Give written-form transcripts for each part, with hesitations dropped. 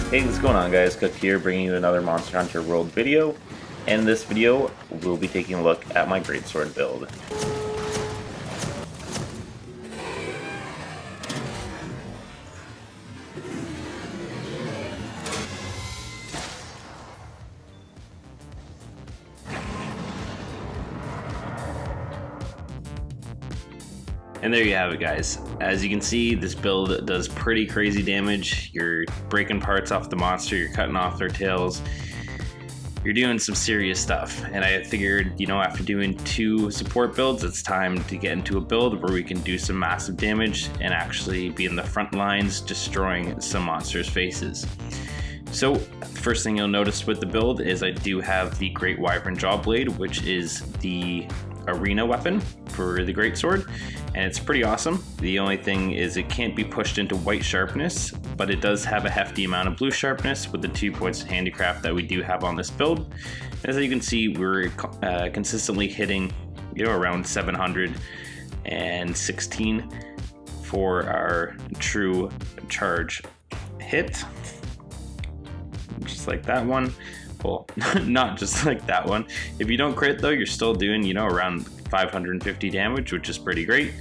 Hey, what's going on, guys? Cook here, bringing you another Monster Hunter World video. And in this video, we'll be taking a look at my Great Sword build. And there you have it, guys. As you can see, this build does pretty crazy damage. You're breaking parts off the monster, you're cutting off their tails, you're doing some serious stuff. And I figured, after doing 2 support builds, it's time to get into a build where we can do some massive damage and actually be in the front lines destroying some monsters' faces. So, the first thing you'll notice with the build is I do have the Great Wyvern Jaw Blade, which is the arena weapon for the Great Sword, and it's pretty awesome. The only thing is it can't be pushed into white sharpness, but it does have a hefty amount of blue sharpness with the 2 points of handicraft that we do have on this build. As you can see, we're consistently hitting around 716 for our true charge hit, just like that one. Well, not just like that one. If you don't crit though, you're still doing, around 550 damage, which is pretty great.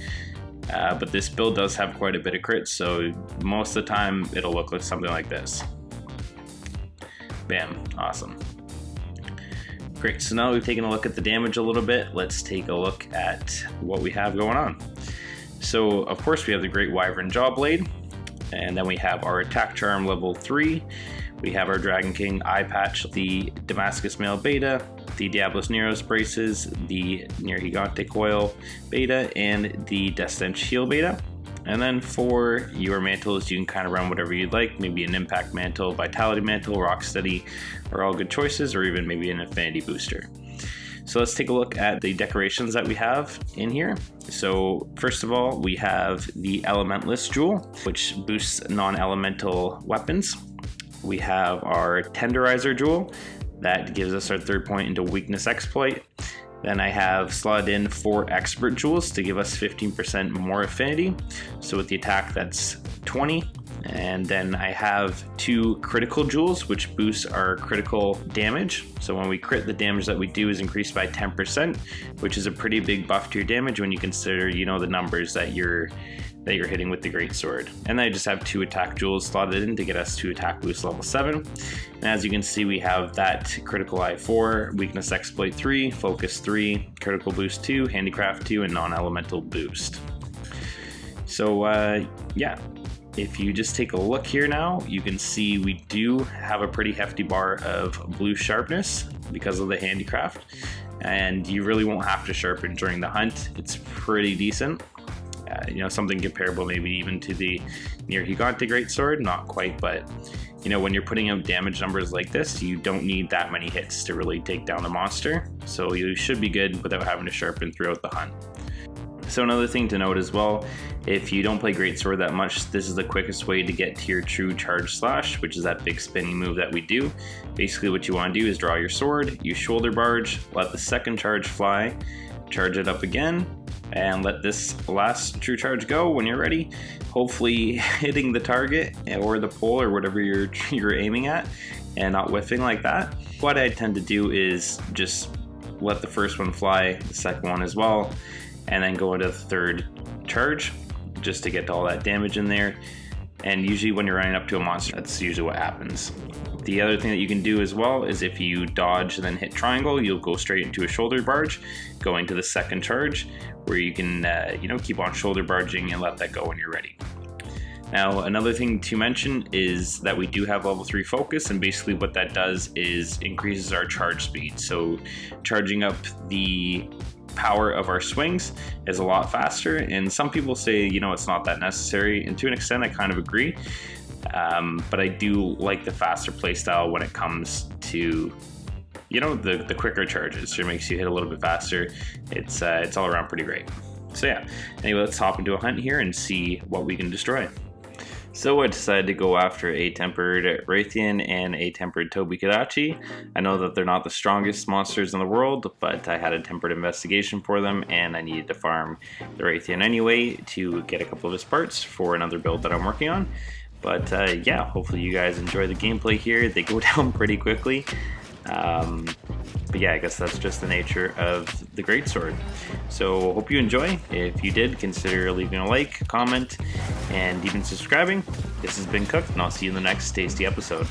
But this build does have quite a bit of crits, so most of the time it'll look like something like this. Bam, awesome. Great, so now we've taken a look at the damage a little bit, let's take a look at what we have going on. So, of course, we have the Great Wyvern Jaw Blade, and then we have our Attack Charm level 3. We have our Dragon King Eye Patch, the Damascus Mail Beta, the Diablos Neros Braces, the Near Gigante Coil Beta, and the Death Stench Heal Beta. And then for your mantles, you can kind of run whatever you'd like, maybe an Impact Mantle, Vitality Mantle, Rocksteady are all good choices, or even maybe an Affinity Booster. So let's take a look at the decorations that we have in here. So first of all, we have the Elementalist Jewel, which boosts non-elemental weapons. We have our Tenderizer Jewel, that gives us our 3rd point into Weakness Exploit. Then I have slotted in 4 Expert Jewels to give us 15% more affinity. So with the attack, that's 20. And then I have 2 Critical Jewels, which boosts our critical damage. So when we crit, the damage that we do is increased by 10%, which is a pretty big buff to your damage when you consider, the numbers that you're hitting with the Great Sword. And then I just have 2 Attack Jewels slotted in to get us to Attack Boost level 7. And as you can see, we have that Critical Eye 4, Weakness Exploit 3, Focus 3, Critical Boost 2, Handicraft 2, and Non-Elemental Boost. So yeah, if you just take a look here now, you can see we do have a pretty hefty bar of blue sharpness because of the handicraft, and you really won't have to sharpen during the hunt. It's pretty decent. Something comparable maybe even to the Near Gigante Great Sword, not quite, but when you're putting out damage numbers like this, you don't need that many hits to really take down a monster, so you should be good without having to sharpen throughout the hunt. So another thing to note as well, if you don't play Great Sword that much, this is the quickest way to get to your true charge slash, which is that big spinning move that we do. Basically what you want to do is draw your sword, you shoulder barge, let the 2nd charge fly, charge it up again, and let this last true charge go when you're ready, hopefully hitting the target or the pole or whatever you're aiming at and not whiffing like that. What I tend to do is just let the first one fly, the second one as well, and then go into the 3rd charge just to get all that damage in there. And usually when you're running up to a monster, that's usually what happens. The other thing that you can do as well is if you dodge and then hit triangle, you'll go straight into a shoulder barge, going to the 2nd charge, where you can keep on shoulder barging and let that go when you're ready. Now, another thing to mention is that we do have level 3 focus, and basically what that does is increases our charge speed. So charging up the power of our swings is a lot faster, and some people say it's not that necessary, and to an extent I kind of agree, but I do like the faster playstyle when it comes to the quicker charges. So it makes you hit a little bit faster. It's all around pretty great. So yeah, anyway, let's hop into a hunt here and see what we can destroy. So I decided to go after a tempered Raytheon and a tempered Tobi-Kadachi. I know that they're not the strongest monsters in the world, but I had a tempered investigation for them, and I needed to farm the Raytheon anyway to get a couple of his parts for another build that I'm working on. But yeah, hopefully you guys enjoy the gameplay here. They go down pretty quickly. But yeah, I guess that's just the nature of the Greatsword. So hope you enjoy. If you did, consider leaving a like, comment, and even subscribing. This has been Cooked, and I'll see you in the next tasty episode.